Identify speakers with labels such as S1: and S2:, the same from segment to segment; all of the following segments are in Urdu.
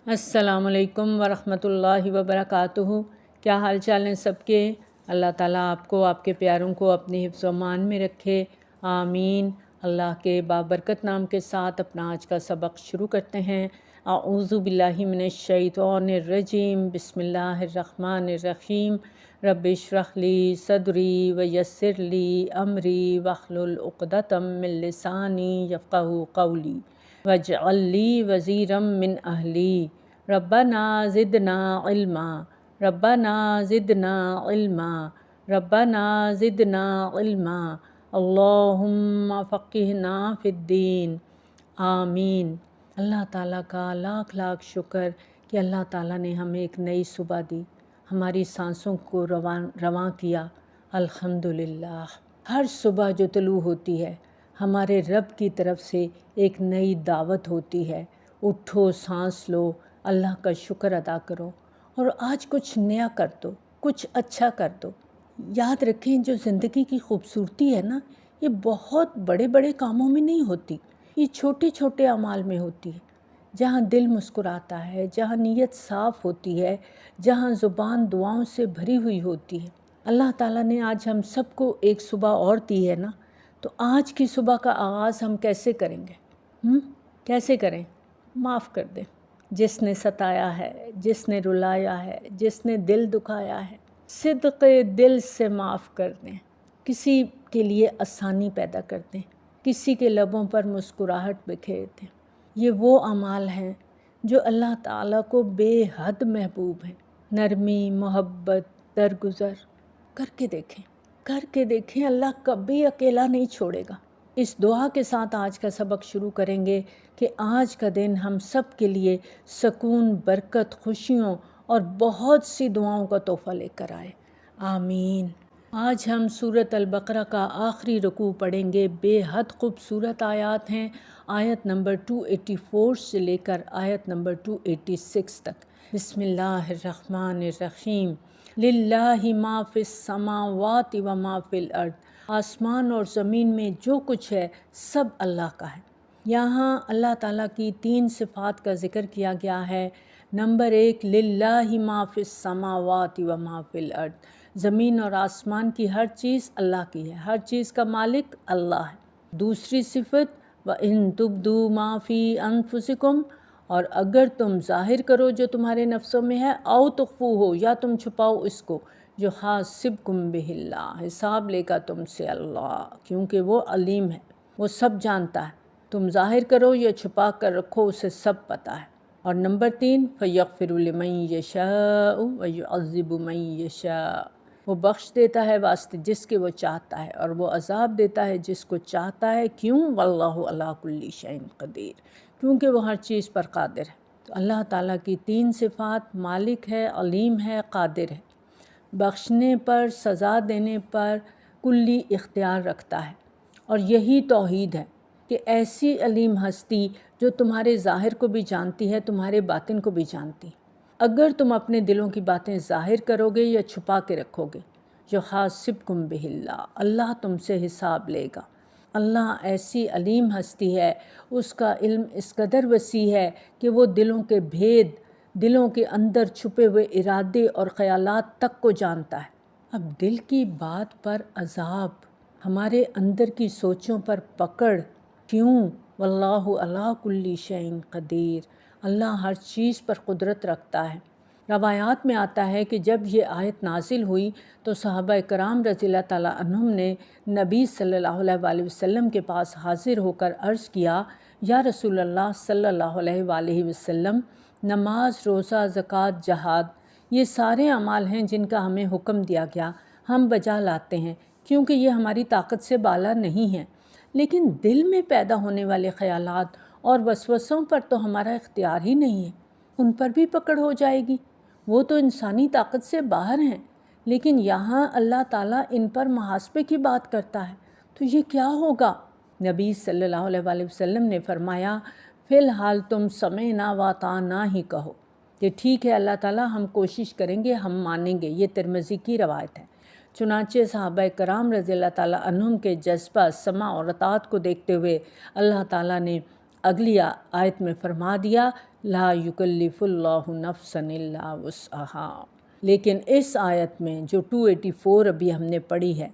S1: السلام علیکم ورحمۃ اللہ وبرکاتہ۔ کیا حال چال ہیں سب کے؟ اللہ تعالیٰ آپ کو، آپ کے پیاروں کو اپنے حفظ و امان میں رکھے، آمین۔ اللہ کے بابرکت نام کے ساتھ اپنا آج کا سبق شروع کرتے ہیں۔ اعوذ باللہ من الشیطان الرجیم، بسم اللہ الرحمن الرحیم۔ رب اشرح لی صدری ویسر لی امری واحلل عقدۃ من لسانی یفقہوا قولی واجعل لی وزیرا من اہلی ربنا زدنا علما ربنا زدنا علما ربنا زدنا علما اللہم فقہنا فی الدین، آمین۔ اللہ تعالیٰ کا لاکھ لاکھ شکر کہ اللہ تعالیٰ نے ہمیں ایک نئی صبح دی، ہماری سانسوں کو رواں کیا، الحمدللہ۔ ہر صبح جو طلوع ہوتی ہے ہمارے رب کی طرف سے ایک نئی دعوت ہوتی ہے، اٹھو، سانس لو، اللہ کا شکر ادا کرو اور آج کچھ نیا کر دو، کچھ اچھا کر دو۔ یاد رکھیں، جو زندگی کی خوبصورتی ہے نا، یہ بہت بڑے بڑے کاموں میں نہیں ہوتی، یہ چھوٹے چھوٹے اعمال میں ہوتی ہے۔ جہاں دل مسکراتا ہے، جہاں نیت صاف ہوتی ہے، جہاں زبان دعاؤں سے بھری ہوئی ہوتی ہے۔ اللہ تعالیٰ نے آج ہم سب کو ایک صبح اور دی ہے نا، تو آج کی صبح کا آغاز ہم کیسے کریں گے؟ کیسے کریں؟ معاف کر دیں جس نے ستایا ہے، جس نے رلایا ہے، جس نے دل دکھایا ہے، صدق دل سے معاف کر دیں۔ کسی کے لیے آسانی پیدا کر دیں، کسی کے لبوں پر مسکراہٹ بکھیر دیں۔ یہ وہ اعمال ہیں جو اللہ تعالیٰ کو بے حد محبوب ہیں۔ نرمی، محبت، درگزر کر کے دیکھیں، اللہ کبھی اکیلا نہیں چھوڑے گا۔ اس دعا کے ساتھ آج کا سبق شروع کریں گے کہ آج کا دن ہم سب کے لیے سکون، برکت، خوشیوں اور بہت سی دعاؤں کا تحفہ لے کر آئے، آمین۔ آج ہم سورۃ البقرہ کا آخری رکوع پڑھیں گے۔ بے حد خوبصورت آیات ہیں، آیت نمبر 284 سے لے کر آیت نمبر 286 تک۔ بسم اللہ الرحمن الرحیم۔ للہ ما فی السماوات و ما فی الارض، آسمان اور زمین میں جو کچھ ہے سب اللہ کا ہے۔ یہاں اللہ تعالیٰ کی 3 صفات کا ذکر کیا گیا ہے۔ نمبر 1، للہ ما فی السماوات و ما فی الارض، زمین اور آسمان کی ہر چیز اللہ کی ہے، ہر چیز کا مالک اللہ ہے۔ دوسری صفت، وَإِن تُبْدُوا مَا فِي أَنفُسِكُمْ، اور اگر تم ظاہر کرو جو تمہارے نفسوں میں ہے، او تخفوہ ہو، یا تم چھپاؤ اس کو، جو حاسبکم بہ اللہ، حساب لے گا تم سے اللہ، کیونکہ وہ علیم ہے، وہ سب جانتا ہے۔ تم ظاہر کرو یا چھپا کر رکھو، اسے سب پتہ ہے۔ اور نمبر 3، فَيَغْفِرُ لِمَن يَشَاءُ وَيُعَذِّبُ مَن يَشَاءُ، وہ بخش دیتا ہے واسطے جس کے وہ چاہتا ہے، اور وہ عذاب دیتا ہے جس کو چاہتا ہے۔ کیوں؟ وَاللَّهُ عَلَىٰ كُلِّ شَيْءٍ قَدِيرٌ، کیونکہ وہ ہر چیز پر قادر ہے۔ تو اللہ تعالیٰ کی 3 صفات، مالک ہے، علیم ہے، قادر ہے، بخشنے پر، سزا دینے پر کلی اختیار رکھتا ہے۔ اور یہی توحید ہے کہ ایسی علیم ہستی جو تمہارے ظاہر کو بھی جانتی ہے، تمہارے باطن کو بھی جانتی ہے۔ اگر تم اپنے دلوں کی باتیں ظاہر کرو گے یا چھپا کے رکھو گے، جو حاسبکم بہ اللہ، اللہ تم سے حساب لے گا۔ اللہ ایسی علیم ہستی ہے، اس کا علم اس قدر وسیع ہے کہ وہ دلوں کے بھید، دلوں کے اندر چھپے ہوئے ارادے اور خیالات تک کو جانتا ہے۔ اب دل کی بات پر عذاب، ہمارے اندر کی سوچوں پر پکڑ، کیوں؟ واللہ علی کل شیء قدیر، اللہ ہر چیز پر قدرت رکھتا ہے۔ روایات میں آتا ہے کہ جب یہ آیت نازل ہوئی تو صحابہ کرام رضی اللہ تعالیٰ عنہم نے نبی صلی اللہ علیہ وسلم کے پاس حاضر ہو کر عرض کیا، یا رسول اللہ صلی اللہ علیہ وآلہ وسلم، نماز، روزہ، زکوٰۃ، جہاد، یہ سارے اعمال ہیں جن کا ہمیں حکم دیا گیا، ہم بجا لاتے ہیں کیونکہ یہ ہماری طاقت سے بالا نہیں ہے، لیکن دل میں پیدا ہونے والے خیالات اور وسوسوں پر تو ہمارا اختیار ہی نہیں ہے، ان پر بھی پکڑ ہو جائے گی، وہ تو انسانی طاقت سے باہر ہیں، لیکن یہاں اللہ تعالیٰ ان پر محاسبے کی بات کرتا ہے، تو یہ کیا ہوگا؟ نبی صلی اللہ علیہ وآلہ وسلم نے فرمایا، فی الحال تم سمعنا واطعنا ہی کہو کہ ٹھیک ہے اللہ تعالیٰ، ہم کوشش کریں گے، ہم مانیں گے۔ یہ ترمذی کی روایت ہے۔ چنانچہ صحابہ کرام رضی اللہ تعالیٰ عنہم کے جذبہ سمع اور اطاعت کو دیکھتے ہوئے اللہ تعالیٰ نے اگلی آیت میں فرما دیا، لا یکلفُ نفسا الا وسعہا۔ لیکن اس آیت میں جو 284 ابھی ہم نے پڑھی ہے،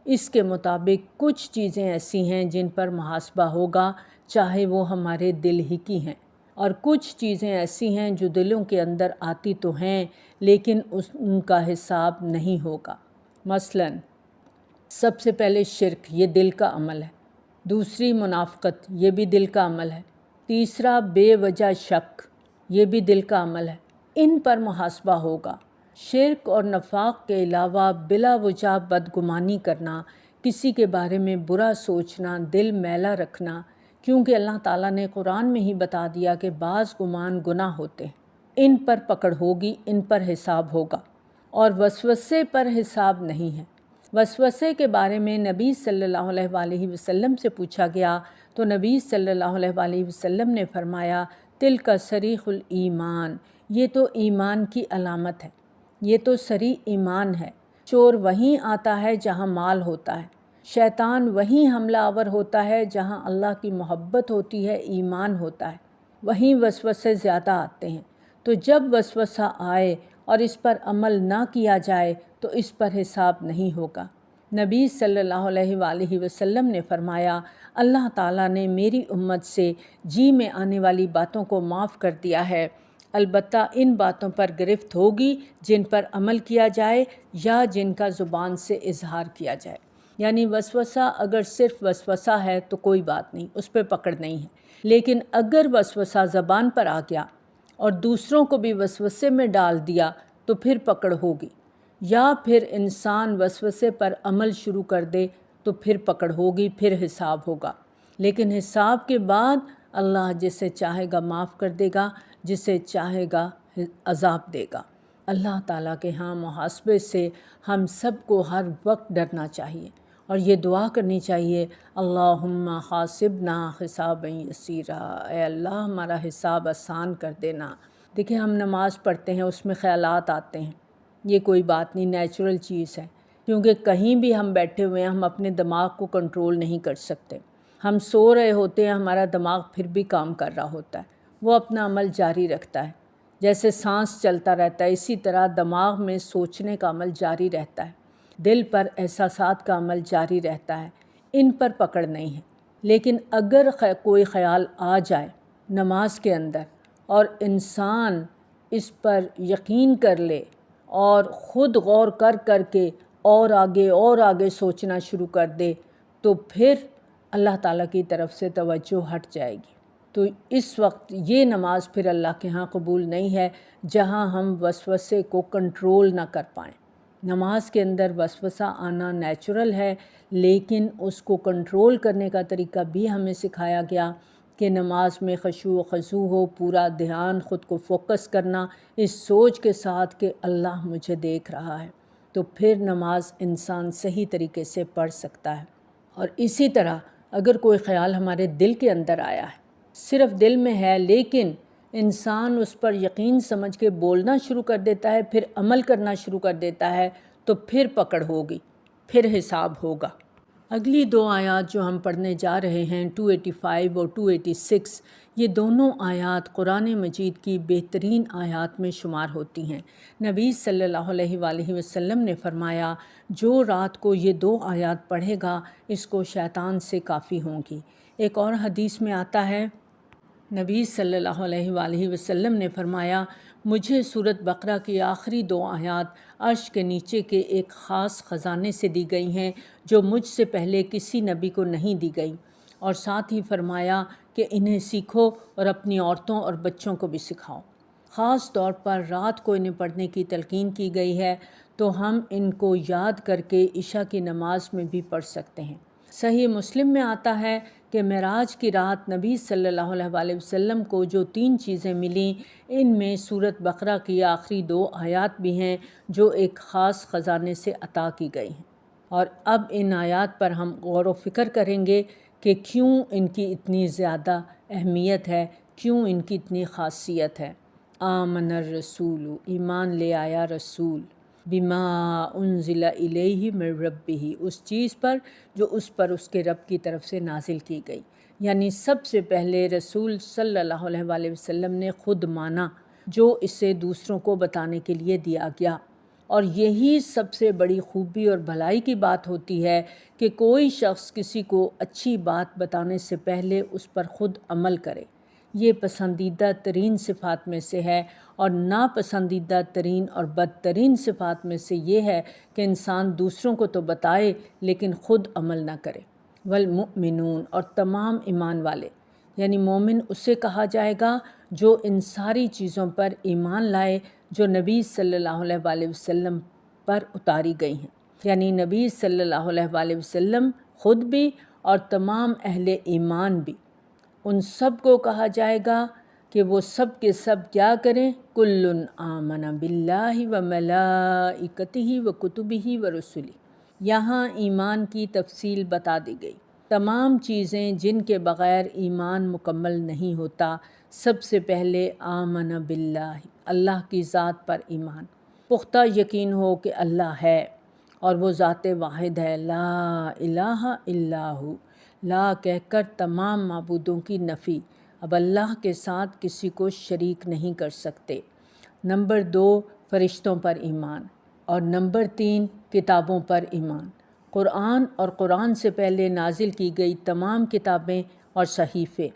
S1: اس کے مطابق کچھ چیزیں ایسی ہیں جن پر محاسبہ ہوگا، چاہے وہ ہمارے دل ہی کی ہیں، اور کچھ چیزیں ایسی ہیں جو دلوں کے اندر آتی تو ہیں لیکن ان کا حساب نہیں ہوگا۔ مثلاً سب سے پہلے شرک، یہ دل کا عمل ہے۔ دوسری منافقت، یہ بھی دل کا عمل ہے۔ تیسرا بے وجہ شک، یہ بھی دل کا عمل ہے۔ ان پر محاسبہ ہوگا۔ شرک اور نفاق کے علاوہ بلا وجہ بدگمانی کرنا، کسی کے بارے میں برا سوچنا، دل میلا رکھنا، کیونکہ اللہ تعالیٰ نے قرآن میں ہی بتا دیا کہ بعض گمان گناہ ہوتے ہیں، ان پر پکڑ ہوگی، ان پر حساب ہوگا۔ اور وسوسے پر حساب نہیں ہے۔ وسوسے کے بارے میں نبی صلی اللہ علیہ وآلہ وسلم سے پوچھا گیا تو نبی صلی اللہ علیہ وآلہ وسلم نے فرمایا تلک صریح الایمان، یہ تو ایمان کی علامت ہے، یہ تو صریح ایمان ہے۔ چور وہیں آتا ہے جہاں مال ہوتا ہے، شیطان وہیں حملہ آور ہوتا ہے جہاں اللہ کی محبت ہوتی ہے، ایمان ہوتا ہے، وہیں وسوسے زیادہ آتے ہیں۔ تو جب وسوسہ آئے اور اس پر عمل نہ کیا جائے تو اس پر حساب نہیں ہوگا۔ نبی صلی اللہ علیہ وآلہ وسلم نے فرمایا اللہ تعالیٰ نے میری امت سے جی میں آنے والی باتوں کو معاف کر دیا ہے، البتہ ان باتوں پر گرفت ہوگی جن پر عمل کیا جائے یا جن کا زبان سے اظہار کیا جائے۔ یعنی وسوسہ اگر صرف وسوسہ ہے تو کوئی بات نہیں، اس پہ پکڑ نہیں ہے، لیکن اگر وسوسہ زبان پر آ گیا اور دوسروں کو بھی وسوسے میں ڈال دیا تو پھر پکڑ ہوگی، یا پھر انسان وسوسے پر عمل شروع کر دے تو پھر پکڑ ہوگی، پھر حساب ہوگا۔ لیکن حساب کے بعد اللہ جسے چاہے گا معاف کر دے گا، جسے چاہے گا عذاب دے گا۔ اللہ تعالیٰ کے ہاں محاسبے سے ہم سب کو ہر وقت ڈرنا چاہیے اور یہ دعا کرنی چاہیے اللہم حاسبنا حسابا یسیرا، اے اللہ ہمارا حساب آسان کر دینا۔ دیکھیں ہم نماز پڑھتے ہیں، اس میں خیالات آتے ہیں، یہ کوئی بات نہیں، نیچرل چیز ہے، کیونکہ کہیں بھی ہم بیٹھے ہوئے ہیں ہم اپنے دماغ کو کنٹرول نہیں کر سکتے۔ ہم سو رہے ہوتے ہیں، ہمارا دماغ پھر بھی کام کر رہا ہوتا ہے، وہ اپنا عمل جاری رکھتا ہے۔ جیسے سانس چلتا رہتا ہے اسی طرح دماغ میں سوچنے کا عمل جاری رہتا ہے، دل پر احساسات کا عمل جاری رہتا ہے، ان پر پکڑ نہیں ہے۔ لیکن اگر کوئی خیال آ جائے نماز کے اندر اور انسان اس پر یقین کر لے اور خود غور کر کے اور آگے سوچنا شروع کر دے تو پھر اللہ تعالیٰ کی طرف سے توجہ ہٹ جائے گی۔ تو اس وقت یہ نماز پھر اللہ کے ہاں قبول نہیں ہے جہاں ہم وسوسے کو کنٹرول نہ کر پائیں۔ نماز کے اندر وسوسہ آنا نیچرل ہے، لیکن اس کو کنٹرول کرنے کا طریقہ بھی ہمیں سکھایا گیا کہ نماز میں خشوع و خضوع ہو، پورا دھیان خود کو فوکس کرنا اس سوچ کے ساتھ کہ اللہ مجھے دیکھ رہا ہے، تو پھر نماز انسان صحیح طریقے سے پڑھ سکتا ہے۔ اور اسی طرح اگر کوئی خیال ہمارے دل کے اندر آیا ہے، صرف دل میں ہے، لیکن انسان اس پر یقین سمجھ کے بولنا شروع کر دیتا ہے، پھر عمل کرنا شروع کر دیتا ہے، تو پھر پکڑ ہوگی، پھر حساب ہوگا۔ اگلی دو آیات جو ہم پڑھنے جا رہے ہیں 285 اور 286، یہ دونوں آیات قرآن مجید کی بہترین آیات میں شمار ہوتی ہیں۔ نبی صلی اللہ علیہ وآلہ وسلم نے فرمایا جو رات کو یہ دو آیات پڑھے گا اس کو شیطان سے کافی ہوں گی۔ ایک اور حدیث میں آتا ہے نبی صلی اللہ علیہ وآلہ وسلم نے فرمایا مجھے سورۃ بقرہ کی آخری دو آیات عرش کے نیچے کے ایک خاص خزانے سے دی گئی ہیں جو مجھ سے پہلے کسی نبی کو نہیں دی گئی، اور ساتھ ہی فرمایا کہ انہیں سیکھو اور اپنی عورتوں اور بچوں کو بھی سکھاؤ۔ خاص طور پر رات کو انہیں پڑھنے کی تلقین کی گئی ہے، تو ہم ان کو یاد کر کے عشاء کی نماز میں بھی پڑھ سکتے ہیں۔ صحیح مسلم میں آتا ہے کہ معراج کی رات نبی صلی اللہ علیہ وآلہ وسلم کو جو 3 چیزیں ملیں، ان میں سورۃ بقرہ کی آخری 2 آیات بھی ہیں جو ایک خاص خزانے سے عطا کی گئی ہیں۔ اور اب ان آیات پر ہم غور و فکر کریں گے کہ کیوں ان کی اتنی زیادہ اہمیت ہے، کیوں ان کی اتنی خاصیت ہے۔ آمن الرسول، ایمان لے آیا رسول، بما انزل الیہ من ربہ، اس چیز پر جو اس پر اس کے رب کی طرف سے نازل کی گئی، یعنی سب سے پہلے رسول صلی اللہ علیہ وآلہ وسلم نے خود مانا جو اسے دوسروں کو بتانے کے لیے دیا گیا، اور یہی سب سے بڑی خوبی اور بھلائی کی بات ہوتی ہے کہ کوئی شخص کسی کو اچھی بات بتانے سے پہلے اس پر خود عمل کرے۔ یہ پسندیدہ ترین صفات میں سے ہے، اور ناپسندیدہ ترین اور بدترین صفات میں سے یہ ہے کہ انسان دوسروں کو تو بتائے لیکن خود عمل نہ کرے۔ والمؤمنون، اور تمام ایمان والے، یعنی مومن اسے کہا جائے گا جو ان ساری چیزوں پر ایمان لائے جو نبی صلی اللہ علیہ وآلہ وسلم پر اتاری گئی ہیں، یعنی نبی صلی اللہ علیہ وآلہ وسلم خود بھی اور تمام اہل ایمان بھی۔ ان سب کو کہا جائے گا کہ وہ سب کے سب کیا کریں، کل آمن باللہ و ملائکتہ و کتبہ و رسلہ۔ یہاں ایمان کی تفصیل بتا دی گئی۔ تمام چیزیں جن کے بغیر ایمان مکمل نہیں ہوتا، سب سے پہلے آمن باللہ، اللہ کی ذات پر ایمان، پختہ یقین ہو کہ اللہ ہے اور وہ ذات واحد ہے، لا الہ الا ہو، لا کہہ کر تمام معبودوں کی نفی، اب اللہ کے ساتھ کسی کو شریک نہیں کر سکتے۔ نمبر 2، فرشتوں پر ایمان، اور نمبر 3، کتابوں پر ایمان، قرآن اور قرآن سے پہلے نازل کی گئی تمام کتابیں اور صحیفے،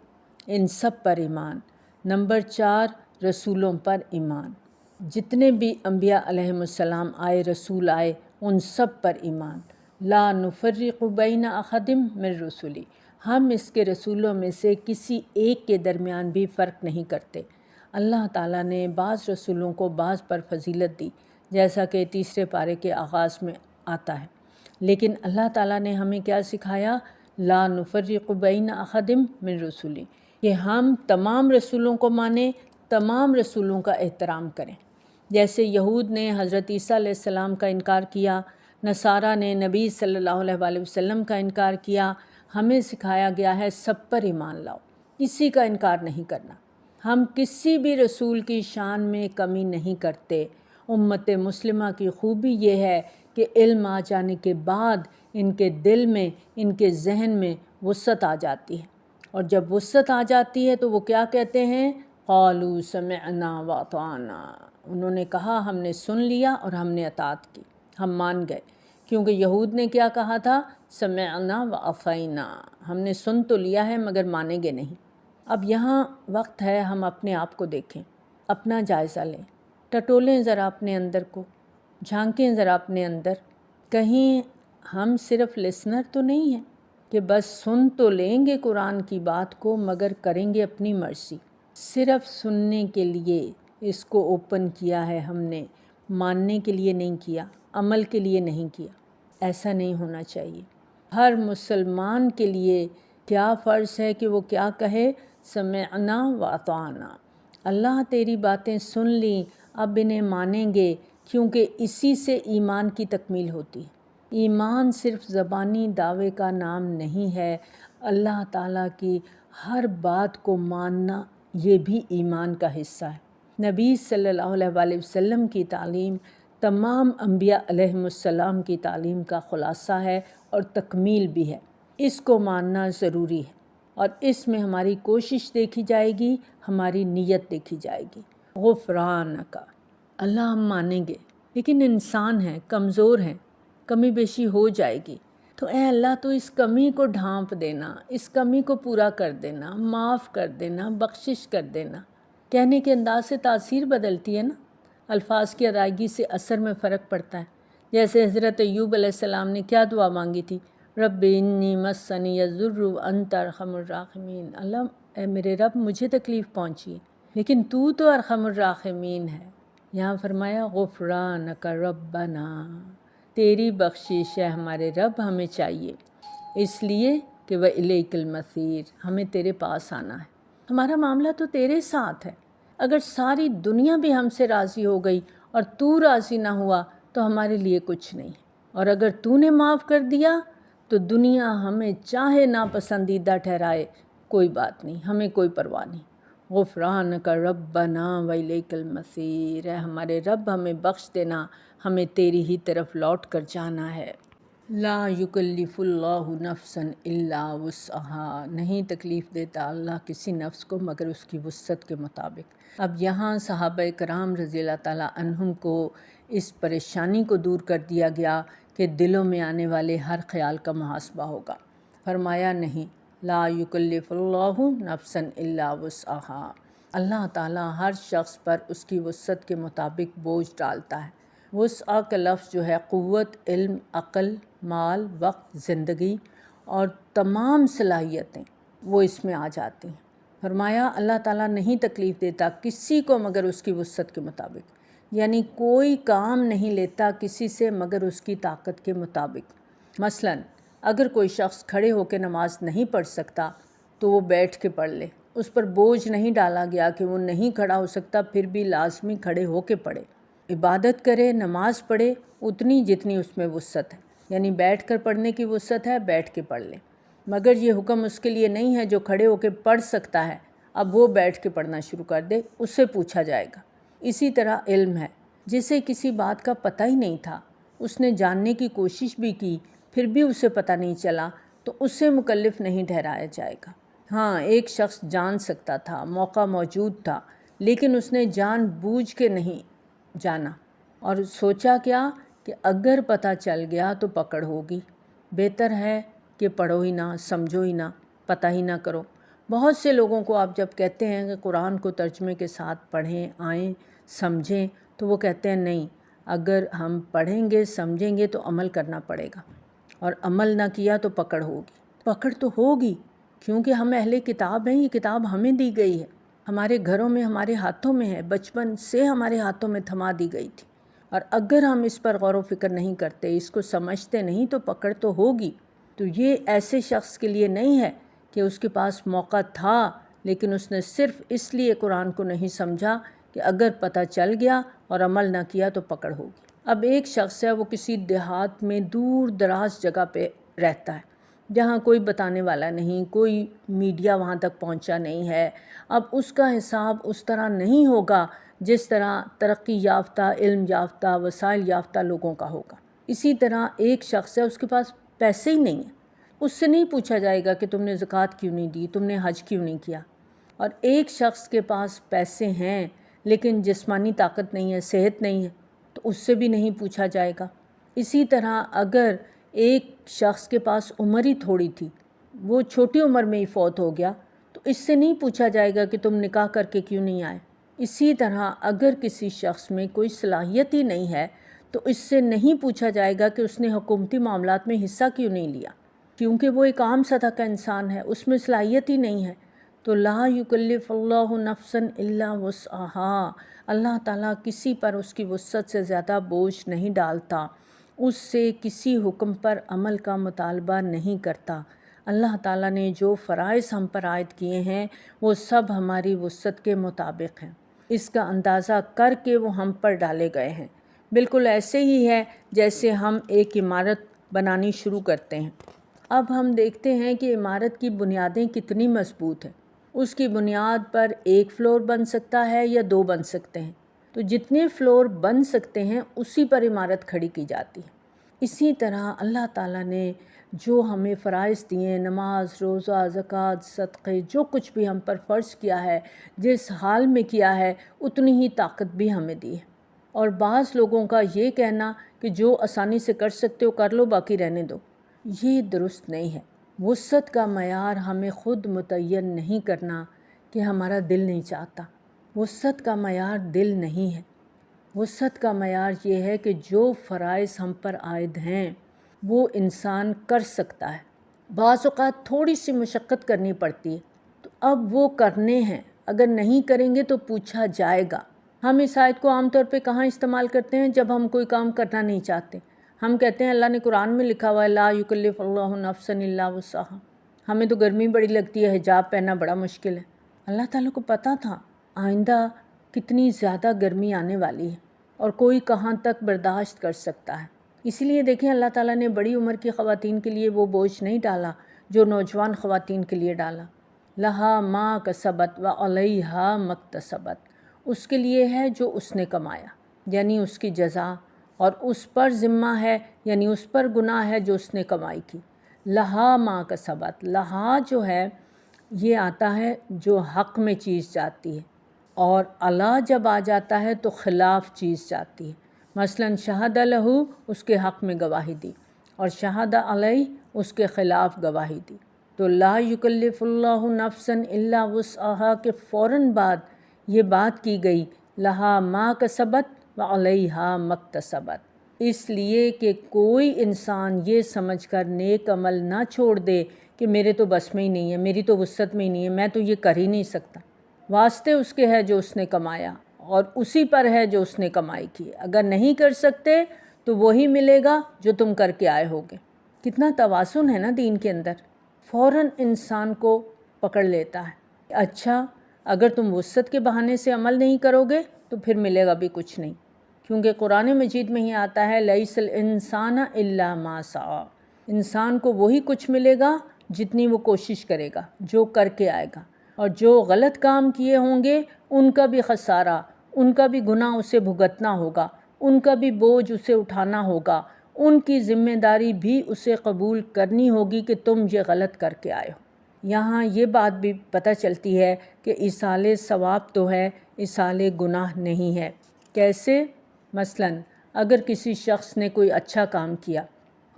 S1: ان سب پر ایمان۔ نمبر 4، رسولوں پر ایمان، جتنے بھی انبیاء علیہم السلام آئے، رسول آئے، ان سب پر ایمان۔ لا نفرق بین احد من رسلی، ہم اس کے رسولوں میں سے کسی ایک کے درمیان بھی فرق نہیں کرتے۔ اللہ تعالیٰ نے بعض رسولوں کو بعض پر فضیلت دی، جیسا کہ تیسرے پارے کے آغاز میں آتا ہے، لیکن اللہ تعالیٰ نے ہمیں کیا سکھایا؟ لا نفرق بین احد من رسلی، کہ ہم تمام رسولوں کو مانیں، تمام رسولوں کا احترام کریں۔ جیسے یہود نے حضرت عیسیٰ علیہ السلام کا انکار کیا، نصارہ نے نبی صلی اللہ علیہ وآلہ وسلم کا انکار کیا، ہمیں سکھایا گیا ہے سب پر ایمان لاؤ، کسی کا انکار نہیں کرنا۔ ہم کسی بھی رسول کی شان میں کمی نہیں کرتے۔ امت مسلمہ کی خوبی یہ ہے کہ علم آ جانے کے بعد ان کے دل میں، ان کے ذہن میں وسعت آ جاتی ہے، اور جب وسعت آ جاتی ہے تو وہ کیا کہتے ہیں؟ قالوا سمعنا واطعنا، انہوں نے کہا ہم نے سن لیا اور ہم نے اطاعت کی، ہم مان گئے، کیونکہ یہود نے کیا کہا تھا؟ سمعنا وعصینا، ہم نے سن تو لیا ہے مگر مانیں گے نہیں۔ اب یہاں وقت ہے ہم اپنے آپ کو دیکھیں، اپنا جائزہ لیں، ٹٹولیں ذرا اپنے اندر کو، جھانکیں ذرا اپنے اندر، کہیں ہم صرف لسنر تو نہیں ہیں کہ بس سن تو لیں گے قرآن کی بات کو مگر کریں گے اپنی مرضی۔ صرف سننے کے لیے اس کو اوپن کیا ہے ہم نے، ماننے کے لیے نہیں کیا، عمل کے لیے نہیں کیا۔ ایسا نہیں ہونا چاہیے۔ ہر مسلمان کے لیے کیا فرض ہے کہ وہ کیا کہے؟ سمعنا واطعنا، اللہ تیری باتیں سن لیں، اب انہیں مانیں گے، کیونکہ اسی سے ایمان کی تکمیل ہوتی ہے۔ ایمان صرف زبانی دعوے کا نام نہیں ہے، اللہ تعالیٰ کی ہر بات کو ماننا یہ بھی ایمان کا حصہ ہے۔ نبی صلی اللہ علیہ وآلہ وسلم کی تعلیم تمام انبیاء علیہم السلام کی تعلیم کا خلاصہ ہے اور تکمیل بھی ہے، اس کو ماننا ضروری ہے، اور اس میں ہماری کوشش دیکھی جائے گی، ہماری نیت دیکھی جائے گی۔ غفرانک، اللہ ہم مانیں گے لیکن انسان ہیں، کمزور ہیں، کمی بیشی ہو جائے گی، تو اے اللہ تو اس کمی کو ڈھانپ دینا، اس کمی کو پورا کر دینا، معاف کر دینا، بخشش کر دینا۔ کہنے کے انداز سے تاثیر بدلتی ہے نا، الفاظ کی ادائیگی سے اثر میں فرق پڑتا ہے۔ جیسے حضرت ایوب علیہ السلام نے کیا دعا مانگی تھی؟ رب انی مسنی الضر وانت ارحم الراحمین، اللہ اے میرے رب مجھے تکلیف پہنچی لیکن تو تو ارحم الراحمین ہے۔ یہاں فرمایا غفرانک ربنا، تیری بخشش ہے ہمارے رب، ہمیں چاہیے، اس لیے کہ وَإِلَيْكَ الْمَصِيرُ، ہمیں تیرے پاس آنا ہے، ہمارا معاملہ تو تیرے ساتھ ہے۔ اگر ساری دنیا بھی ہم سے راضی ہو گئی اور تو راضی نہ ہوا تو ہمارے لیے کچھ نہیں، اور اگر تو نے معاف کر دیا تو دنیا ہمیں چاہے ناپسندیدہ ٹھہرائے، کوئی بات نہیں، ہمیں کوئی پرواہ نہیں۔ غفرانک ربنا وإلیک المصیر، اے ہمارے رب ہمیں بخش دینا، ہمیں تیری ہی طرف لوٹ کر جانا ہے۔ لا یکلف اللہ نفسا الا وسعہا، نہیں تکلیف دیتا اللہ کسی نفس کو مگر اس کی وسعت کے مطابق۔ اب یہاں صحابہ کرام رضی اللہ تعالیٰ عنہم کو اس پریشانی کو دور کر دیا گیا کہ دلوں میں آنے والے ہر خیال کا محاسبہ ہوگا۔ فرمایا نہیں، لا یکلف اللہ نفسا الا وسعہا، اللہ تعالیٰ ہر شخص پر اس کی وسعت کے مطابق بوجھ ڈالتا ہے۔ وسع کا لفظ جو ہے قوت، علم، عقل، مال، وقت، زندگی اور تمام صلاحیتیں وہ اس میں آ جاتی ہیں۔ فرمایا اللہ تعالیٰ نہیں تکلیف دیتا کسی کو مگر اس کی وسعت کے مطابق، یعنی کوئی کام نہیں لیتا کسی سے مگر اس کی طاقت کے مطابق۔ مثلاً اگر کوئی شخص کھڑے ہو کے نماز نہیں پڑھ سکتا تو وہ بیٹھ کے پڑھ لے، اس پر بوجھ نہیں ڈالا گیا کہ وہ نہیں کھڑا ہو سکتا پھر بھی لازمی کھڑے ہو کے پڑھے۔ عبادت کرے، نماز پڑھے اتنی جتنی اس میں وسعت ہے، یعنی بیٹھ کر پڑھنے کی وسعت ہے بیٹھ کے پڑھ لے، مگر یہ حکم اس کے لیے نہیں ہے جو کھڑے ہو کے پڑھ سکتا ہے اب وہ بیٹھ کے پڑھنا شروع کر دے، اس سے پوچھا جائے گا۔ اسی طرح علم ہے، جسے کسی بات کا پتہ ہی نہیں تھا، اس نے جاننے کی کوشش بھی کی پھر بھی اسے پتہ نہیں چلا تو اس سے مکلف نہیں ٹھہرایا جائے گا۔ ہاں ایک شخص جان سکتا تھا، موقع موجود تھا، لیکن اس نے جان بوجھ کے نہیں جانا اور سوچا کیا کہ اگر پتہ چل گیا تو پکڑ ہوگی، بہتر ہے کہ پڑھو ہی نہ، سمجھو ہی نہ، پتہ ہی نہ کرو۔ بہت سے لوگوں کو آپ جب کہتے ہیں کہ قرآن کو ترجمے کے ساتھ پڑھیں، آئیں، سمجھیں، تو وہ کہتے ہیں نہیں، اگر ہم پڑھیں گے سمجھیں گے تو عمل کرنا پڑے گا، اور عمل نہ کیا تو پکڑ ہوگی۔ پکڑ تو ہوگی کیونکہ ہم اہل کتاب ہیں، یہ کتاب ہمیں دی گئی ہے، ہمارے گھروں میں ہمارے ہاتھوں میں ہے، بچپن سے ہمارے ہاتھوں میں تھما دی گئی تھی، اور اگر ہم اس پر غور و فکر نہیں کرتے، اس کو سمجھتے نہیں تو پکڑ تو ہوگی۔ تو یہ ایسے شخص کے لیے نہیں ہے کہ اس کے پاس موقع تھا لیکن اس نے صرف اس لیے قرآن کو نہیں سمجھا کہ اگر پتہ چل گیا اور عمل نہ کیا تو پکڑ ہوگی۔ اب ایک شخص ہے، وہ کسی دیہات میں دور دراز جگہ پہ رہتا ہے جہاں کوئی بتانے والا نہیں، کوئی میڈیا وہاں تک پہنچا نہیں ہے۔ اب اس کا حساب اس طرح نہیں ہوگا جس طرح ترقی یافتہ، علم یافتہ، وسائل یافتہ لوگوں کا ہوگا۔ اسی طرح ایک شخص ہے، اس کے پاس پیسے ہی نہیں ہیں، اس سے نہیں پوچھا جائے گا کہ تم نے زکوٰۃ کیوں نہیں دی، تم نے حج کیوں نہیں کیا۔ اور ایک شخص کے پاس پیسے ہیں لیکن جسمانی طاقت نہیں ہے، صحت نہیں ہے، تو اس سے بھی نہیں پوچھا جائے گا۔ اسی طرح اگر ایک شخص کے پاس عمر ہی تھوڑی تھی، وہ چھوٹی عمر میں ہی فوت ہو گیا، تو اس سے نہیں پوچھا جائے گا کہ تم نکاح کر کے کیوں نہیں آئے۔ اسی طرح اگر کسی شخص میں کوئی صلاحیت ہی نہیں ہے تو اس سے نہیں پوچھا جائے گا کہ اس نے حکومتی معاملات میں حصہ کیوں نہیں لیا، کیونکہ وہ ایک عام سطح کا انسان ہے، اس میں صلاحیت ہی نہیں ہے۔ تو لا یکلف اللہ نفسا الا وسعہا، اللہ تعالیٰ کسی پر اس کی وسعت سے زیادہ بوجھ نہیں ڈالتا، اس سے کسی حکم پر عمل کا مطالبہ نہیں کرتا۔ اللہ تعالیٰ نے جو فرائض ہم پر عائد کیے ہیں وہ سب ہماری وسعت کے مطابق ہیں، اس کا اندازہ کر کے وہ ہم پر ڈالے گئے ہیں۔ بالکل ایسے ہی ہے جیسے ہم ایک عمارت بنانی شروع کرتے ہیں، اب ہم دیکھتے ہیں کہ عمارت کی بنیادیں کتنی مضبوط ہیں، اس کی بنیاد پر ایک فلور بن سکتا ہے یا دو بن سکتے ہیں، تو جتنے فلور بن سکتے ہیں اسی پر عمارت کھڑی کی جاتی ہے۔ اسی طرح اللہ تعالیٰ نے جو ہمیں فرائض دیے، نماز، روزہ، زکوٰۃ، صدقے، جو کچھ بھی ہم پر فرض کیا ہے، جس حال میں کیا ہے اتنی ہی طاقت بھی ہمیں دی ہے۔ اور بعض لوگوں کا یہ کہنا کہ جو آسانی سے کر سکتے ہو کر لو، باقی رہنے دو، یہ درست نہیں ہے۔ وسعت کا معیار ہمیں خود متعین نہیں کرنا کہ ہمارا دل نہیں چاہتا، وسعت کا معیار دل نہیں ہے۔ وسعت کا معیار یہ ہے کہ جو فرائض ہم پر عائد ہیں وہ انسان کر سکتا ہے، بعض اوقات تھوڑی سی مشقت کرنی پڑتی ہے تو اب وہ کرنے ہیں، اگر نہیں کریں گے تو پوچھا جائے گا۔ ہم اس آیت کو عام طور پہ کہاں استعمال کرتے ہیں؟ جب ہم کوئی کام کرنا نہیں چاہتے، ہم کہتے ہیں اللہ نے قرآن میں لکھا ہوا ہے لا یکلف اللہ نفسا الا وسعہا، ہمیں تو گرمی بڑی لگتی ہے، حجاب پہننا بڑا مشکل ہے۔ اللہ تعالیٰ کو پتہ تھا آئندہ کتنی زیادہ گرمی آنے والی ہے اور کوئی کہاں تک برداشت کر سکتا ہے، اس لیے دیکھیں اللہ تعالیٰ نے بڑی عمر کی خواتین کے لیے وہ بوجھ نہیں ڈالا جو نوجوان خواتین کے لیے ڈالا۔ لہا ما کسبت وعلیہا مکتسبت، اس کے لیے ہے جو اس نے کمایا، یعنی اس کی جزا اور اس پر ذمہ ہے، یعنی اس پر گناہ ہے جو اس نے کمائی کی۔ لہا ما کسبت، لہا جو ہے یہ آتا ہے جو حق میں چیز جاتی ہے، اور علا جب آ جاتا ہے تو خلاف چیز جاتی ہے۔ مثلاً شہد لہو اس کے حق میں گواہی دی، اور شہد علیہ اس کے خلاف گواہی دی۔ تو لا یکلف اللہ نفسا الا وسعہا کے فوراً بعد یہ بات کی گئی لہا ما کسبت وعلیہا مکتسبت، اس لیے کہ کوئی انسان یہ سمجھ کر نیک عمل نہ چھوڑ دے کہ میرے تو بس میں ہی نہیں ہے، میری تو وسعت میں ہی نہیں ہے، میں تو یہ کر ہی نہیں سکتا۔ واسطے اس کے ہے جو اس نے کمایا، اور اسی پر ہے جو اس نے کمائی کی۔ اگر نہیں کر سکتے تو وہی ملے گا جو تم کر کے آئے ہوگے۔ کتنا توازن ہے نا دین کے اندر، فوراً انسان کو پکڑ لیتا ہے۔ اچھا اگر تم وسعت کے بہانے سے عمل نہیں کرو گے تو پھر ملے گا بھی کچھ نہیں، کیونکہ قرآن مجید میں ہی آتا ہے لیس الانسان الا ما سعی، انسان کو وہی کچھ ملے گا جتنی وہ کوشش کرے گا، جو کر کے آئے گا، اور جو غلط کام کیے ہوں گے ان کا بھی خسارہ، ان کا بھی گناہ اسے بھگتنا ہوگا، ان کا بھی بوجھ اسے اٹھانا ہوگا، ان کی ذمہ داری بھی اسے قبول کرنی ہوگی کہ تم یہ غلط کر کے آئے ہو۔ یہاں یہ بات بھی پتہ چلتی ہے کہ ایصال ثواب تو ہے، ایصال گناہ نہیں ہے۔ کیسے؟ مثلاً اگر کسی شخص نے کوئی اچھا کام کیا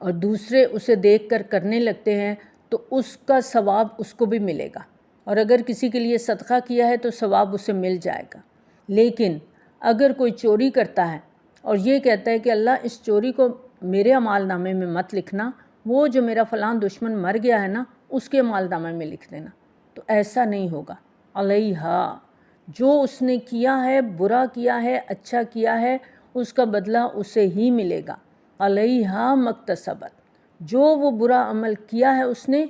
S1: اور دوسرے اسے دیکھ کر کرنے لگتے ہیں تو اس کا ثواب اس کو بھی ملے گا، اور اگر کسی کے لیے صدقہ کیا ہے تو ثواب اسے مل جائے گا۔ لیکن اگر کوئی چوری کرتا ہے اور یہ کہتا ہے کہ اللہ اس چوری کو میرے اعمال نامے میں مت لکھنا، وہ جو میرا فلاں دشمن مر گیا ہے نا اس کے اعمال نامے میں لکھ دینا، تو ایسا نہیں ہوگا۔ علیہا، جو اس نے کیا ہے، برا کیا ہے، اچھا کیا ہے، اس کا بدلہ اسے ہی ملے گا۔ علیہا مکتسبت، جو وہ برا عمل کیا ہے اس نے،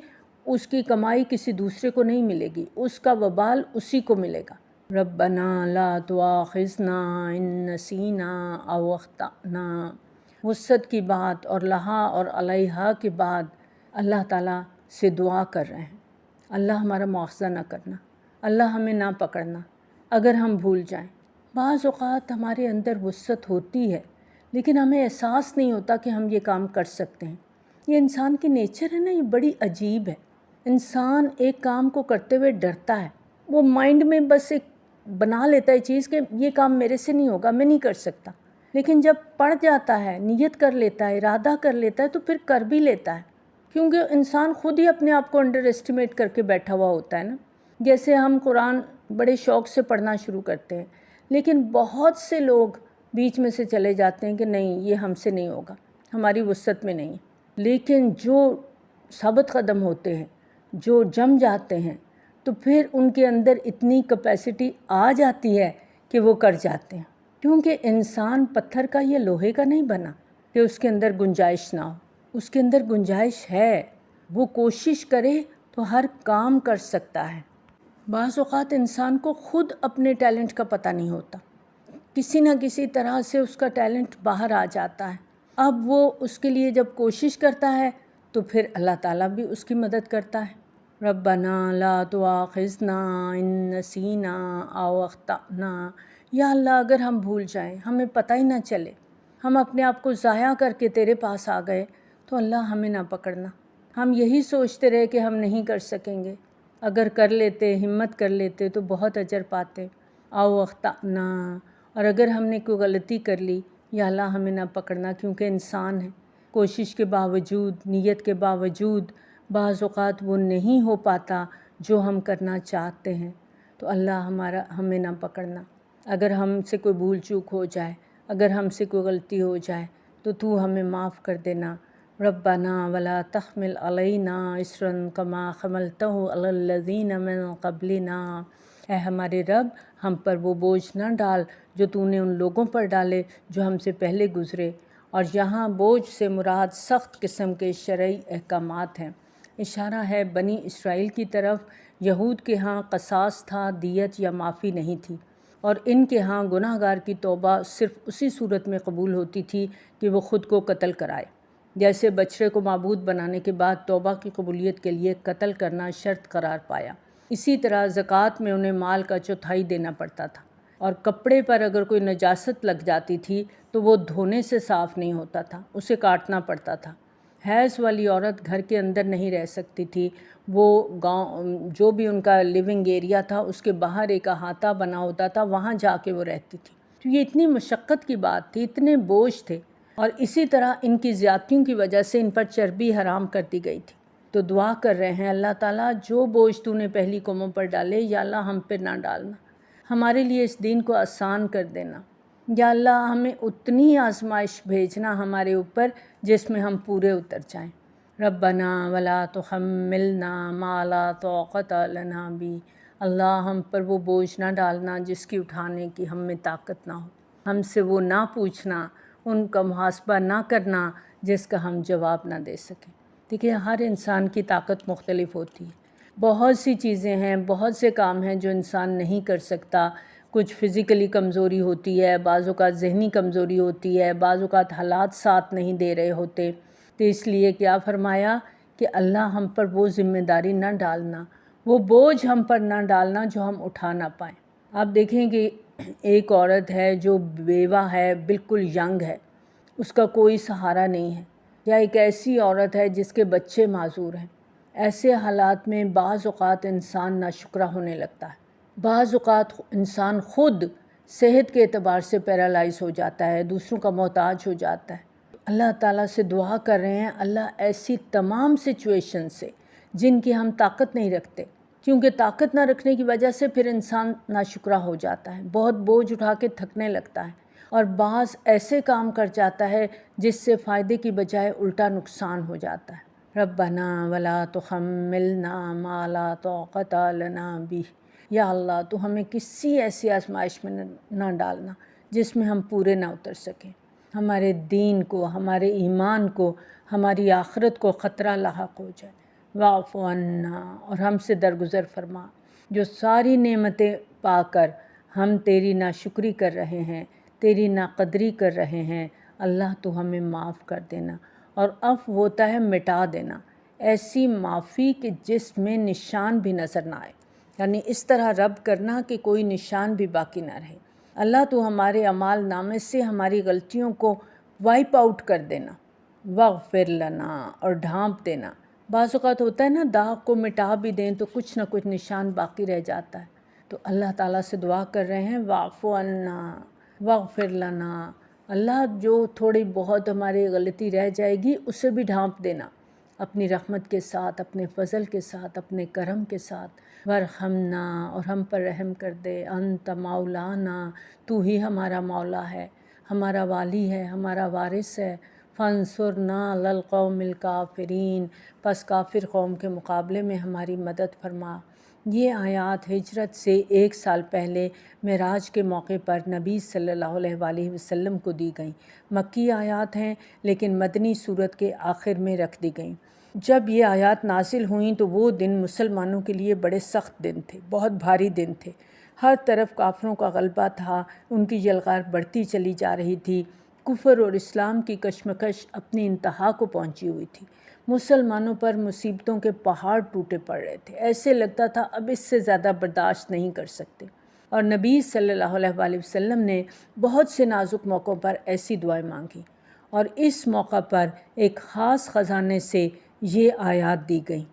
S1: اس کی کمائی کسی دوسرے کو نہیں ملے گی، اس کا وبال اسی کو ملے گا۔ ربنا لا تؤاخذنا ان نسینا او اخطأنا، وسعت کی بات اور لہا اور علیہا کے بعد اللہ تعالیٰ سے دعا کر رہے ہیں، اللہ ہمارا مواخذہ نہ کرنا، اللہ ہمیں نہ پکڑنا اگر ہم بھول جائیں۔ بعض اوقات ہمارے اندر وسعت ہوتی ہے لیکن ہمیں احساس نہیں ہوتا کہ ہم یہ کام کر سکتے ہیں۔ یہ انسان کی نیچر ہے نا، یہ بڑی عجیب ہے۔ انسان ایک کام کو کرتے ہوئے ڈرتا ہے، وہ مائنڈ میں بس ایک بنا لیتا ہے چیز کہ یہ کام میرے سے نہیں ہوگا، میں نہیں کر سکتا، لیکن جب پڑ جاتا ہے، نیت کر لیتا ہے، ارادہ کر لیتا ہے تو پھر کر بھی لیتا ہے، کیونکہ انسان خود ہی اپنے آپ کو انڈر اسٹیمیٹ کر کے بیٹھا ہوا ہوتا ہے نا۔ جیسے ہم قرآن بڑے شوق سے پڑھنا شروع کرتے ہیں، لیکن بہت سے لوگ بیچ میں سے چلے جاتے ہیں کہ نہیں یہ ہم سے نہیں ہوگا، ہماری وسعت میں نہیں۔ لیکن جو ثابت قدم ہوتے ہیں، جو جم جاتے ہیں، تو پھر ان کے اندر اتنی کیپیسٹی آ جاتی ہے کہ وہ کر جاتے ہیں، کیونکہ انسان پتھر کا یا لوہے کا نہیں بنا کہ اس کے اندر گنجائش نہ ہو، اس کے اندر گنجائش ہے، وہ کوشش کرے تو ہر کام کر سکتا ہے۔ بعض اوقات انسان کو خود اپنے ٹیلنٹ کا پتہ نہیں ہوتا، کسی نہ کسی طرح سے اس کا ٹیلنٹ باہر آ جاتا ہے، اب وہ اس کے لیے جب کوشش کرتا ہے تو پھر اللہ تعالیٰ بھی اس کی مدد کرتا ہے۔ ربنا لا تؤاخذنا ان نسینا او اخطأنا، یا اللہ اگر ہم بھول جائیں، ہمیں پتہ ہی نہ چلے، ہم اپنے آپ کو ضائع کر کے تیرے پاس آ گئے تو اللہ ہمیں نہ پکڑنا، ہم یہی سوچتے رہے کہ ہم نہیں کر سکیں گے، اگر کر لیتے، ہمت کر لیتے تو بہت اجر پاتے۔ او اخطأنا، اور اگر ہم نے کوئی غلطی کر لی، یا اللہ ہمیں نہ پکڑنا، کیونکہ انسان ہے، کوشش کے باوجود، نیت کے باوجود بعض اوقات وہ نہیں ہو پاتا جو ہم کرنا چاہتے ہیں، تو اللہ ہمیں نہ پکڑنا۔ اگر ہم سے کوئی بھول چوک ہو جائے، اگر ہم سے کوئی غلطی ہو جائے تو تو ہمیں معاف کر دینا۔ ربنا ولا تحمل علینا اصرا کما حملتہ علی الذین من قبلنا، اے ہمارے رب ہم پر وہ بوجھ نہ ڈال جو تو نے ان لوگوں پر ڈالے جو ہم سے پہلے گزرے۔ اور یہاں بوجھ سے مراد سخت قسم کے شرعی احکامات ہیں، اشارہ ہے بنی اسرائیل کی طرف۔ یہود کے ہاں قصاص تھا، دیت یا معافی نہیں تھی، اور ان کے ہاں گناہ گار کی توبہ صرف اسی صورت میں قبول ہوتی تھی کہ وہ خود کو قتل کرائے، جیسے بچڑے کو معبود بنانے کے بعد توبہ کی قبولیت کے لیے قتل کرنا شرط قرار پایا، اسی طرح زکوٰۃ میں انہیں مال کا چوتھائی دینا پڑتا تھا۔ اور کپڑے پر اگر کوئی نجاست لگ جاتی تھی تو وہ دھونے سے صاف نہیں ہوتا تھا، اسے کاٹنا پڑتا تھا۔ حیض والی عورت گھر کے اندر نہیں رہ سکتی تھی، وہ گاؤں جو بھی ان کا لیونگ ایریا تھا اس کے باہر ایک احاطہ بنا ہوتا تھا، وہاں جا کے وہ رہتی تھی۔ تو یہ اتنی مشقت کی بات تھی، اتنے بوجھ تھے، اور اسی طرح ان کی زیادتیوں کی وجہ سے ان پر چربی حرام کر دی گئی تھی۔ تو دعا کر رہے ہیں، اللہ تعالیٰ جو بوجھ تو نے پہلی قوموں پر ڈالے یا اللہ ہم پہ نہ ڈالنا، ہمارے لیے اس دین کو آسان کر دینا۔ یا اللہ ہمیں اتنی آزمائش بھیجنا ہمارے اوپر جس میں ہم پورے اتر جائیں۔ ربنا ولا تحملنا ما لا طاقت لنا بہ، اللہ ہم پر وہ بوجھ نہ ڈالنا جس کی اٹھانے کی ہم میں طاقت نہ ہو، ہم سے وہ نہ پوچھنا، ان کا محاسبہ نہ کرنا جس کا ہم جواب نہ دے سکیں۔ دیکھیے ہر انسان کی طاقت مختلف ہوتی ہے، بہت سی چیزیں ہیں، بہت سے کام ہیں جو انسان نہیں کر سکتا، کچھ فزیکلی کمزوری ہوتی ہے، بعض اوقات ذہنی کمزوری ہوتی ہے، بعض اوقات حالات ساتھ نہیں دے رہے ہوتے، تو اس لیے کیا فرمایا کہ اللہ ہم پر وہ ذمہ داری نہ ڈالنا، وہ بوجھ ہم پر نہ ڈالنا جو ہم اٹھا نہ پائیں۔ آپ دیکھیں کہ ایک عورت ہے جو بیوہ ہے، بالکل ینگ ہے، اس کا کوئی سہارا نہیں ہے، یا ایک ایسی عورت ہے جس کے بچے معذور ہیں، ایسے حالات میں بعض اوقات انسان ناشکرہ ہونے لگتا ہے، بعض اوقات انسان خود صحت کے اعتبار سے پیرالائز ہو جاتا ہے، دوسروں کا محتاج ہو جاتا ہے۔ اللہ تعالیٰ سے دعا کر رہے ہیں، اللہ ایسی تمام سچویشن سے جن کی ہم طاقت نہیں رکھتے، کیونکہ طاقت نہ رکھنے کی وجہ سے پھر انسان ناشکرہ ہو جاتا ہے، بہت بوجھ اٹھا کے تھکنے لگتا ہے، اور بعض ایسے کام کر جاتا ہے جس سے فائدے کی بجائے الٹا نقصان ہو جاتا ہے۔ ربنا ولا تحملنا ما لا طاقت لنا بہ، یا اللہ تو ہمیں کسی ایسی آزمائش میں نہ ڈالنا جس میں ہم پورے نہ اتر سکیں، ہمارے دین کو، ہمارے ایمان کو، ہماری آخرت کو خطرہ لاحق ہو جائے۔ واعف عنا، اور ہم سے درگزر فرما، جو ساری نعمتیں پا کر ہم تیری ناشکری کر رہے ہیں، تیری ناقدری کر رہے ہیں، اللہ تو ہمیں معاف کر دینا، اور عفو ہوتا ہے مٹا دینا، ایسی معافی کہ جس میں نشان بھی نظر نہ آئے، یعنی اس طرح رب کرنا کہ کوئی نشان بھی باقی نہ رہے۔ اللہ تو ہمارے اعمال نامے سے ہماری غلطیوں کو وائپ آؤٹ کر دینا، واغفر لنا، اور ڈھانپ دینا۔ بعض اوقات ہوتا ہے نا، داغ کو مٹا بھی دیں تو کچھ نہ کچھ نشان باقی رہ جاتا ہے، تو اللہ تعالیٰ سے دعا کر رہے ہیں، واعف عنا واغفر لنا، اللہ جو تھوڑی بہت ہماری غلطی رہ جائے گی اسے بھی ڈھانپ دینا اپنی رحمت کے ساتھ، اپنے فضل کے ساتھ، اپنے کرم کے ساتھ۔ ورحمنا، اور ہم پر رحم کر دے، انت مولانا، تو ہی ہمارا مولا ہے، ہمارا والی ہے، ہمارا وارث ہے۔ فانصرنا علی القوم الکافرین، پس کافر قوم کے مقابلے میں ہماری مدد فرما۔ یہ آیات ہجرت سے 1 سال پہلے معراج کے موقع پر نبی صلی اللہ علیہ وآلہ وسلم کو دی گئیں، مکی آیات ہیں لیکن مدنی صورت کے آخر میں رکھ دی گئیں۔ جب یہ آیات نازل ہوئیں تو وہ دن مسلمانوں کے لیے بڑے سخت دن تھے، بہت بھاری دن تھے، ہر طرف کافروں کا غلبہ تھا، ان کی یلغار بڑھتی چلی جا رہی تھی، کفر اور اسلام کی کشمکش اپنی انتہا کو پہنچی ہوئی تھی، مسلمانوں پر مصیبتوں کے پہاڑ ٹوٹے پڑ رہے تھے، ایسے لگتا تھا اب اس سے زیادہ برداشت نہیں کر سکتے، اور نبی صلی اللہ علیہ وآلہ وسلم نے بہت سے نازک موقعوں پر ایسی دعائیں مانگی، اور اس موقع پر ایک خاص خزانے سے یہ آیات دی گئیں۔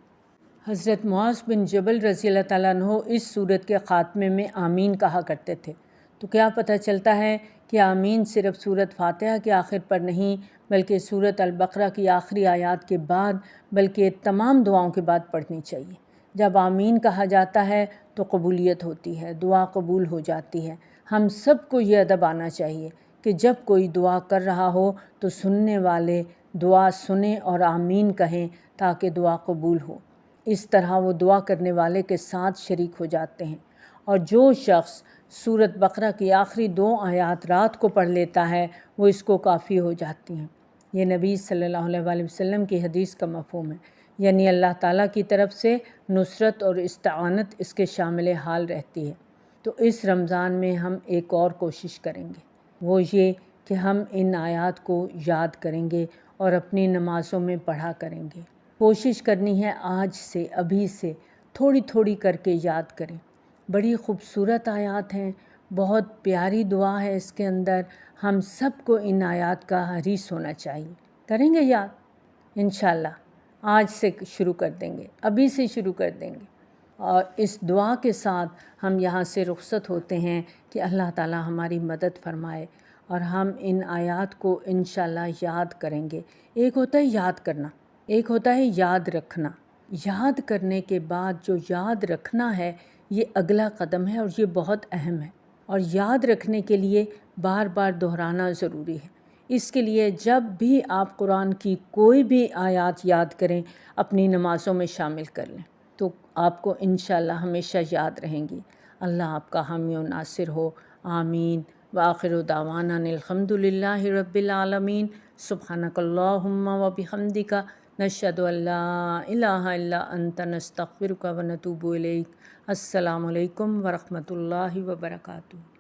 S1: حضرت معاذ بن جبل رضی اللہ تعالیٰ عنہ اس سورت کے خاتمے میں آمین کہا کرتے تھے، تو کیا پتہ چلتا ہے کہ آمین صرف سورت فاتحہ کے آخر پر نہیں بلکہ سورت البقرہ کی آخری آیات کے بعد، بلکہ تمام دعاؤں کے بعد پڑھنی چاہیے۔ جب آمین کہا جاتا ہے تو قبولیت ہوتی ہے، دعا قبول ہو جاتی ہے۔ ہم سب کو یہ ادب آنا چاہیے کہ جب کوئی دعا کر رہا ہو تو سننے والے دعا سنیں اور آمین کہیں تاکہ دعا قبول ہو، اس طرح وہ دعا کرنے والے کے ساتھ شریک ہو جاتے ہیں، اور جو شخص سورت بقرہ کی آخری 2 آیات رات کو پڑھ لیتا ہے وہ اس کو کافی ہو جاتی ہیں۔ یہ نبی صلی اللہ علیہ وآلہ وسلم کی حدیث کا مفہوم ہے، یعنی اللہ تعالیٰ کی طرف سے نصرت اور استعانت اس کے شامل حال رہتی ہے۔ تو اس رمضان میں ہم ایک اور کوشش کریں گے، وہ یہ کہ ہم ان آیات کو یاد کریں گے اور اپنی نمازوں میں پڑھا کریں گے۔ کوشش کرنی ہے آج سے، ابھی سے تھوڑی تھوڑی کر کے یاد کریں۔ بڑی خوبصورت آیات ہیں، بہت پیاری دعا ہے اس کے اندر، ہم سب کو ان آیات کا حریص ہونا چاہیے۔ کریں گے یاد انشاءاللہ، آج سے شروع کر دیں گے، ابھی سے شروع کر دیں گے، اور اس دعا کے ساتھ ہم یہاں سے رخصت ہوتے ہیں کہ اللہ تعالی ہماری مدد فرمائے اور ہم ان آیات کو انشاءاللہ یاد کریں گے۔ ایک ہوتا ہے یاد کرنا، ایک ہوتا ہے یاد رکھنا۔ یاد کرنے کے بعد جو یاد رکھنا ہے یہ اگلا قدم ہے اور یہ بہت اہم ہے، اور یاد رکھنے کے لیے بار بار دہرانا ضروری ہے۔ اس کے لیے جب بھی آپ قرآن کی کوئی بھی آیات یاد کریں اپنی نمازوں میں شامل کر لیں تو آپ کو انشاءاللہ ہمیشہ یاد رہیں گی۔ اللہ آپ کا حامی و ناصر ہو، آمین۔ وآخر دعوانا الحمد للہ رب العالمین۔ سبحانک اللہم و بحمدک، نشہد ان لا الہ الا انت، نستغفرک و نتوب الیک۔ السلام علیکم ورحمۃ اللہ وبرکاتہ۔